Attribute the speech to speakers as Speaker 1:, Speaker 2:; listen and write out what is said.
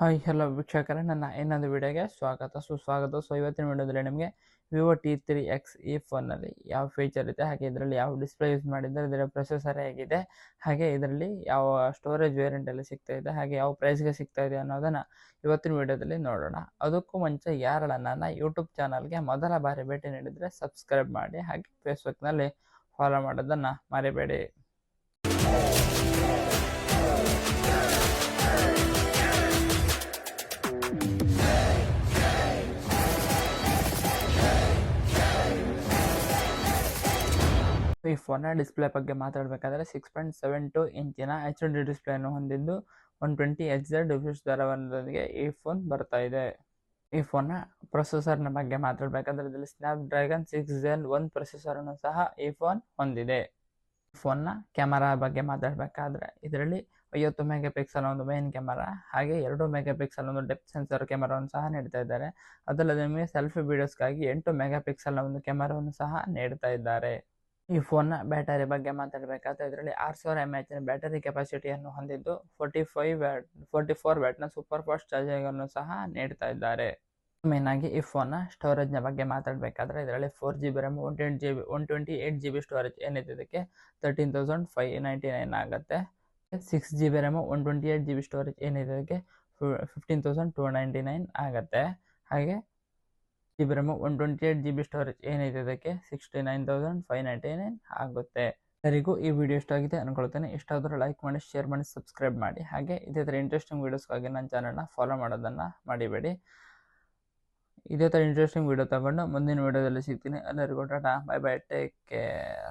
Speaker 1: Hi hello ವೀಕ್ಷಕರೇ, ನನ್ನ ಇನ್ನೊಂದು ವಿಡಿಯೋಗೆ ಸುಸ್ವಾಗತ. ಇವತ್ತಿನ ವಿಡಿಯೋದಲ್ಲಿ ನಿಮಗೆ ವಿವೋ T3X ಈ ಫೋನಲ್ಲಿ ಯಾವ ಫೀಚರ್ ಇದೆ, ಹಾಗೆ ಇದರಲ್ಲಿ ಯಾವ ಡಿಸ್ಪ್ಲೇ ಯೂಸ್ ಮಾಡಿದ್ದಾರೆ, ಇದರ ಪ್ರೊಸೆಸರ್ ಹೇಗಿದೆ, ಹಾಗೆ ಇದರಲ್ಲಿ ಯಾವ ಸ್ಟೋರೇಜ್ ವೇರಿಯಂಟಲ್ಲಿ ಸಿಗ್ತಾ ಇದೆ, ಹಾಗೆ ಯಾವ ಪ್ರೈಸ್ಗೆ ಸಿಗ್ತಾ ಇದೆ ಅನ್ನೋದನ್ನು ಇವತ್ತಿನ ವಿಡಿಯೋದಲ್ಲಿ ನೋಡೋಣ. ಅದಕ್ಕೂ ಮುಂಚೆ ಯಾರಲ್ಲ ನನ್ನ ಯೂಟ್ಯೂಬ್ ಚಾನಲ್ಗೆ ಮೊದಲ ಬಾರಿ ಭೇಟಿ ನೀಡಿದರೆ ಸಬ್ಸ್ಕ್ರೈಬ್ ಮಾಡಿ, ಹಾಗೆ ಫೇಸ್ಬುಕ್ನಲ್ಲಿ ಫಾಲೋ ಮಾಡೋದನ್ನು ಮರಿಬೇಡಿ. ಈ ಫೋನ್ನ ಡಿಸ್ಪ್ಲೇ ಬಗ್ಗೆ ಮಾತಾಡಬೇಕಾದ್ರೆ 6.72 ಇಂಚಿನ HD ಡಿಸ್ಪ್ಲೇಯನ್ನು ಹೊಂದಿದ್ದು 120Hz ರಿಫ್ರೆಶ್ ದರದೊಂದಿಗೆ ಈ ಫೋನ್ ಬರ್ತಾ ಇದೆ. ಈ ಫೋನ್ನ ಪ್ರೊಸೆಸರ್ನ ಬಗ್ಗೆ ಮಾತಾಡಬೇಕಾದ್ರೆ ಇದರಲ್ಲಿ ಸ್ನ್ಯಾಪ್ಡ್ರ್ಯಾಗನ್ 6 Gen 1 ಪ್ರೊಸೆಸರನ್ನು ಸಹ ಈ ಫೋನ್ ಹೊಂದಿದೆ. ಫೋನ್ನ ಕ್ಯಾಮರಾ ಬಗ್ಗೆ ಮಾತಾಡಬೇಕಾದ್ರೆ ಇದರಲ್ಲಿ 50 ಮೆಗಾ ಪಿಕ್ಸೆಲ್ ಒಂದು ಮೇನ್ ಕ್ಯಾಮರಾ, ಹಾಗೆ 2 ಮೆಗಾ ಪಿಕ್ಸೆಲ್ ಒಂದು ಡೆಪ್ತ್ ಸೆನ್ಸರ್ ಕ್ಯಾಮರಾವನ್ನು ಸಹ ನೀಡ್ತಾ ಇದ್ದಾರೆ. ಅದಲ್ಲದೆ ನಿಮಗೆ ಸೆಲ್ಫಿ ವಿಡಿಯೋಸ್ಗಾಗಿ 8 ಮೆಗಾ ಪಿಕ್ಸೆಲ್ನ ಒಂದು ಕ್ಯಾಮರಾವನ್ನು ಸಹ ನೀಡ್ತಾ ಇದ್ದಾರೆ. ಈ ಫೋನ್ನ ಬ್ಯಾಟರಿ ಬಗ್ಗೆ ಮಾತಾಡಬೇಕಾದ್ರೆ ಇದರಲ್ಲಿ 6000 mAh ಬ್ಯಾಟರಿ ಕೆಪಾಸಿಟಿಯನ್ನು ಹೊಂದಿದ್ದು 44 ವ್ಯಾಟ್ನ ಸೂಪರ್ ಫಾಸ್ಟ್ ಚಾರ್ಜಿಂಗ್ ಅನ್ನು ಸಹ ನೀಡ್ತಾ ಇದ್ದಾರೆ. ಮೇನ್ ಆಗಿ ಈ ಫೋನ್ನ ಸ್ಟೋರೇಜ್ನ ಬಗ್ಗೆ ಮಾತಾಡಬೇಕಾದ್ರೆ ಇದರಲ್ಲಿ 4GB RAM 128GB ಸ್ಟೋರೇಜ್ ಏನಿದೆ ಇದಕ್ಕೆ 13,599 ಆಗುತ್ತೆ. 6GB RAM 128GB ಸ್ಟೋರೇಜ್ ಏನಿದೆ ಇದಕ್ಕೆ 15,299 ಆಗುತ್ತೆ. ಹಾಗೆ GB RAM 128GB ಸ್ಟೋರೇಜ್ ಏನಿದೆ ಇದಕ್ಕೆ 69,599 ಆಗುತ್ತೆ. ಎಲ್ಲರಿಗೂ ಈ ವಿಡಿಯೋ ಇಷ್ಟ ಆಗಿದೆ ಅನ್ಕೊಳ್ತೇನೆ. ಇಷ್ಟ ಆದರೂ ಲೈಕ್ ಮಾಡಿ, ಶೇರ್ ಮಾಡಿ, ಸಬ್ಸ್ಕ್ರೈಬ್ ಮಾಡಿ. ಹಾಗೆ ಇದೇ ಥರ ಇಂಟ್ರೆಸ್ಟಿಂಗ್ ವೀಡಿಯೋಸ್ಗಾಗಿ ನನ್ನ ಚಾನಲ್ನ ಫಾಲೋ ಮಾಡೋದನ್ನು ಮರಿಬೇಡಿ. ಇದೇ ಥರ ಇಂಟ್ರೆಸ್ಟಿಂಗ್ ವಿಡಿಯೋ ತಗೊಂಡು ಮುಂದಿನ ವಿಡಿಯೋದಲ್ಲಿ ಸಿಗ್ತೀನಿ. ಎಲ್ಲರಿಗೂ Tata, bye bye, take care.